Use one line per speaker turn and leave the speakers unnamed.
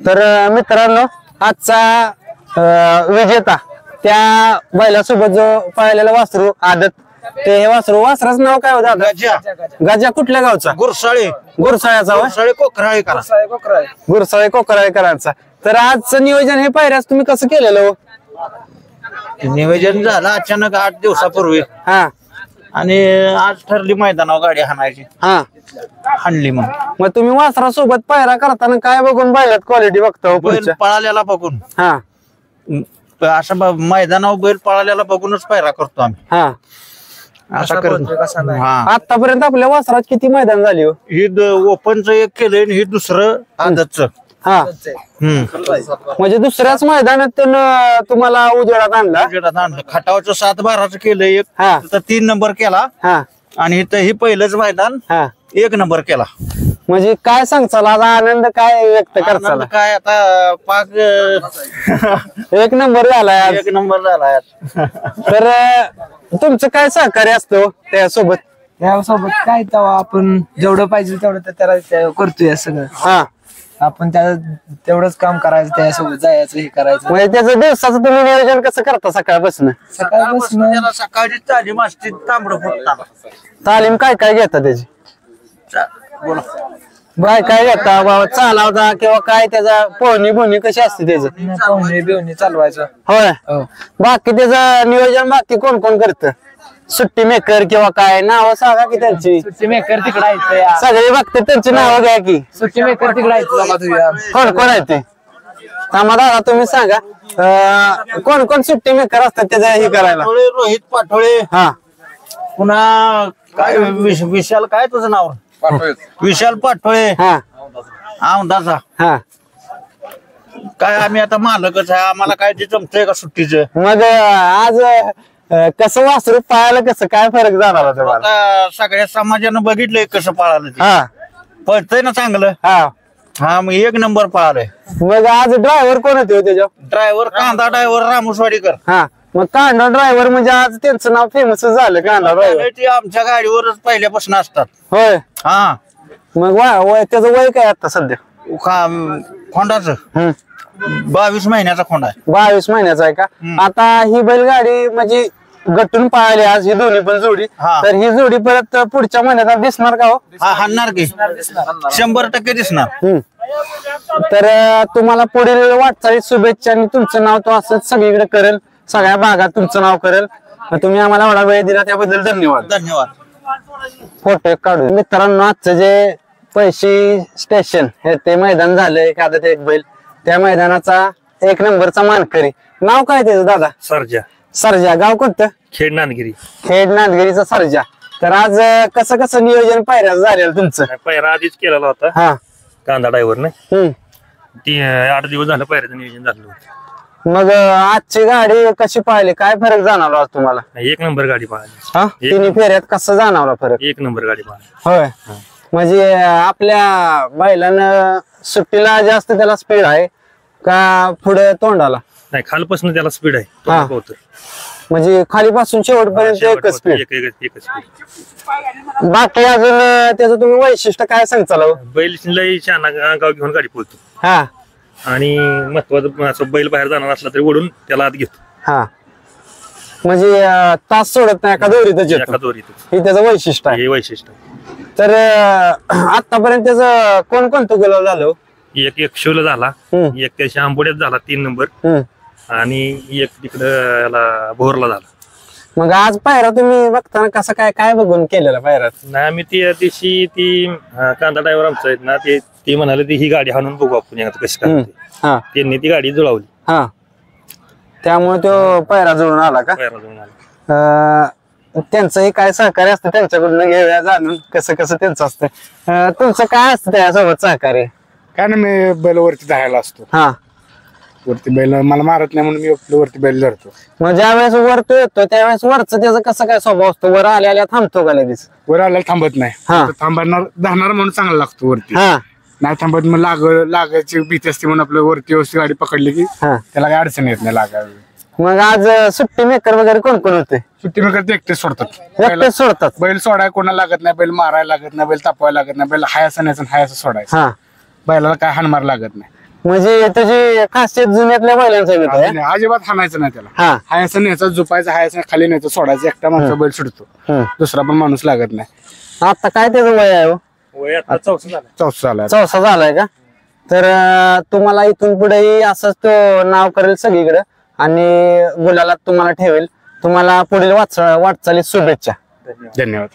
तर मित्रांनो आजचा विजेता त्या बैलासोबत जो पाहिलेला वासरू आदत ते हे वासराचं नाव काय होतं
गजा
गजा कुठल्या गावचा
गुरसाळे
गुरसाळ्याचा
गुरसाळे कोकराळेकर
गुरसाळे कोकराळेकरांचा तर आजचं नियोजन हे पायऱ्याच तुम्ही कसं केलेलं हो?
नियोजन झालं अचानक 8 दिवसापूर्वी
हा
आणि आज ठरली मैदानावर गाडी हाणायची
हा
हाणली मग
तुम्ही वासरासोबत पायरा करताना काय बघून बैलात क्वालिटी बघता हो
बैल
पुढच्या?
पळालेला बघून
हा
असं मैदानावर बैल पळालेला बघूनच पायरा करतो आम्ही
हा
असा करतो हा
आतापर्यंत आपल्या वासरात किती मैदान झाली हो?
ही ओपनचं एक केलंय आणि हे दुसरं आदतचं
हा म्हणजे दुसऱ्याच मैदानात तुम्हाला उजेडात आणला
खटावचं 7-12चं केलं एक
हा
तर 3 नंबर केला
हा
आणि इथं हे पहिलंच मैदान
हा
1 नंबर केला.
म्हणजे काय सांगचाल आज आनंद काय व्यक्त करताल?
आनंद काय आता पाक
1 नंबर झालाय आज.
1 नंबर झाला.
तर तुमचं काय सहकार्य असतो त्यासोबत?
त्यासोबत काय तेव्हा आपण जेवढं पाहिजे तेवढं त्याला करतोय सगळं.
हा
आपण त्याला तेवढंच काम करायचं त्यासोबत जायचं हे करायचं.
म्हणजे त्याचं दिवसाचं तुम्ही नियोजन कसं करता सकाळपासून?
सकाळपासून
त्याला सकाळची तालीम असते तांबडं फुटताना.
तालीम काय काय घेता त्याची?
बोला
काय घेता बाबा चालवता किंवा काय त्याचा पोहणी कशी असते त्याचं?
पाहुणे बिवणे चालवायचं.
होय
हो.
बाकी त्याचं नियोजन बाकी कोण कोण करतं? सुट्टी मेकर किंवा काय नाव सांगा की त्यांची?
सुट्टी मेकर तिकडे आहेत.
सगळे बघते त्यांची नावं घ्या की.
सुट्टी मेकर तिकडे आहेत.
कोण कोण आहे ते? दादा तुम्ही सांगा कोण कोण सुट्टी मेकर असतात त्याचं हे करायला?
रोहित पाठोळे
हा
पुन्हा काय विशाल काय तुझं नाव? विशाल पाठोळे
हा
औंधाचा.
हा
काय आम्ही आता मालकच आहे आम्हाला काय ते जमतंय का सुट्टीचं?
मग आज कसं वासरू पाहायला कसं काय फरक जाणार तुम्हाला?
आता सगळ्या समाजानं बघितलंय कसं पळालं ते.
हा
पळतंय ना चांगलं.
हा
हा मग 1 नंबर पळालंय.
मग आज ड्रायव्हर कोण होते त्याच्या?
ड्रायव्हर कांदा ड्रायव्हर रामुसवाडीकर.
हा मग कांदा ड्रायव्हर म्हणजे आज त्यांचं नाव फेमस झालं कांदा ड्रायव्हर.
ते आमच्या गाडीवरच पहिल्यापासून असतात.
होय
हा
मग त्याचं वय काय आता सध्या?
खोंडाचं 22 महिन्याचा खोंड आहे.
22 महिन्याचा आहे का? आता ही बैलगाडी म्हणजे गटून पाहिली आज ही दोन्ही पण जोडी.
हा.
तर ही जोडी परत पुढच्या महिन्यात दिसणार का हो?
हा हाणणार की 100% दिसणार.
तर तुम्हाला पुढील वाटचालीत शुभेच्छा आणि तुमचं नाव तो असंच सगळीकडे करेल, सगळ्या भागात तुमचं नाव करेल. तुम्ही आम्हाला एवढा वेळ दिला त्याबद्दल धन्यवाद.
धन्यवाद.
फोटो काढू. मित्रांनो आजचं जे पैसे स्टेशन हे ते मैदान झालंय एखादं एक बैल त्या मैदानाचा 1 नंबरचा मानकरी. नाव काय त्याचं दादा?
सरजा.
सरजा. गाव कोणतं?
खेड नांदगिरी.
खेड नांदगिरीचा सरजा. तर आज कसं कसं नियोजन पायऱ्याचं झालेलं तुमचं?
पायरा आधीच केलेला होता
हा
कांदा ड्रायव्हर ने.
हम्म.
ती 8 दिवस झालं पायऱ्याचं नियोजन झालं होतं.
मग आजची गाडी कशी पाहिली? काय फरक जाणवला आज तुम्हाला?
1 नंबर गाडी पाहिली.
हा तिन्ही फेऱ्यात कसं जाणवला फरक?
1 नंबर गाडी पाहिली.
होय म्हणजे आपल्या बैलानं सुट्टीला जास्त त्याला स्पीड आहे का पुढे तोंडाला?
नाही खालपासून त्याला स्पीड आहे.
हा.
तो होतं.
म्हणजे खालीपासून शेवटपर्यंत एकच स्पीड.
एकच स्पीड.
बाकी अजून त्याचं तुम्ही वैशिष्ट्य काय सांगचाल?
बैल लई शाना गाव घेऊन गाडी पळतो
हा
आणि महत्वाचं असं बैल बाहेर जाणार असला तरी ओढून त्याला आत घेतो.
हा म्हणजे तास सोडत नाही एका दोरीतच येतो.
एका दोरीतच.
हे त्याचं वैशिष्ट्य आहे.
हे वैशिष्ट्य.
तर आतापर्यंत त्याचं कोणकोणतं गुलाल झालं?
एक शिवला झाला, एक त्याच्या आंबोड्यात झाला 3 नंबर आणि एक तिकडं याला भोरला झाला.
मग आज पायरा तुम्ही बघताना कसं काय काय बघून केलेला पायरा?
नाही आम्ही ती दिवशी ती कांदा ड्रायव्हर आमचा आहेत ना ते म्हणाले ही गाडी हाणून बघू आपण एकदा कशी काय. त्यांनी ती गाडी जुळवली.
हा त्यामुळे तो पायरा जुळून आला का?
पायरा जुळून आला.
त्यांचंही काय सहकार्य असतं त्यांच्याकडून घेऊया जाणून कसं कसं त्यांचं असतं. तुमचं काय असतं त्यासोबत सहकार्य?
काय ना मी बैल वरती धायला असतो.
हा
वरती बैल मला मारत नाही म्हणून मी आपलं वरती बैल धरतो.
मग ज्या वेळेस वरतो येतो त्यावेळेस वरचं त्याचं कसं काय स्वभाव असतो? वर आल्या थांबतो का लगेच?
वर आल्याला थांबत नाही.
हा.
थांबणार धारणार म्हणून चांगला लागतो वरती.
हा
नाही थांबत मग लागायची भीती असते म्हणून आपलं वरती व्यवस्थित गाडी पकडली की
हा.
त्याला काही अडचण येत नाही लागावी.
मग आज सुट्टी मेकर वगैरे कोण कोण होते?
सुट्टी मेकर ते एकटेच सोडतात.
एकटेच सोडतात?
बैल सोडाय कोणाला लागत नाही, बैल मारायला लागत नाही, बैल तापवायला लागत नाही, बैल हाय असं नाही हाय असं सोडायचं.
हा
बैलाला काय हाणमार लागत नाही.
म्हणजे त्याची खासियत जुन्यातल्या बैलांचा घेतो
नाही, अजिबात हाणायचं नाही त्याला.
हा
हाय असं न्यायचं, झोपायचं, हाय असं खाली न्यायचं, सोडायचं, एकटा माणसा बैल सुटतो, दुसरा पण माणूस लागत नाही.
आता काय त्याचं वय आहे हो?
वय आता 4 झालं.
चौथा झाला.
चौसा झालाय का? तर तुम्हाला इथून पुढेही असंच तो नाव करेल सगळीकडे आणि गुलालात तुम्हाला ठेवेल. तुम्हाला पुढील वाटचालीत शुभेच्छा.
धन्यवाद.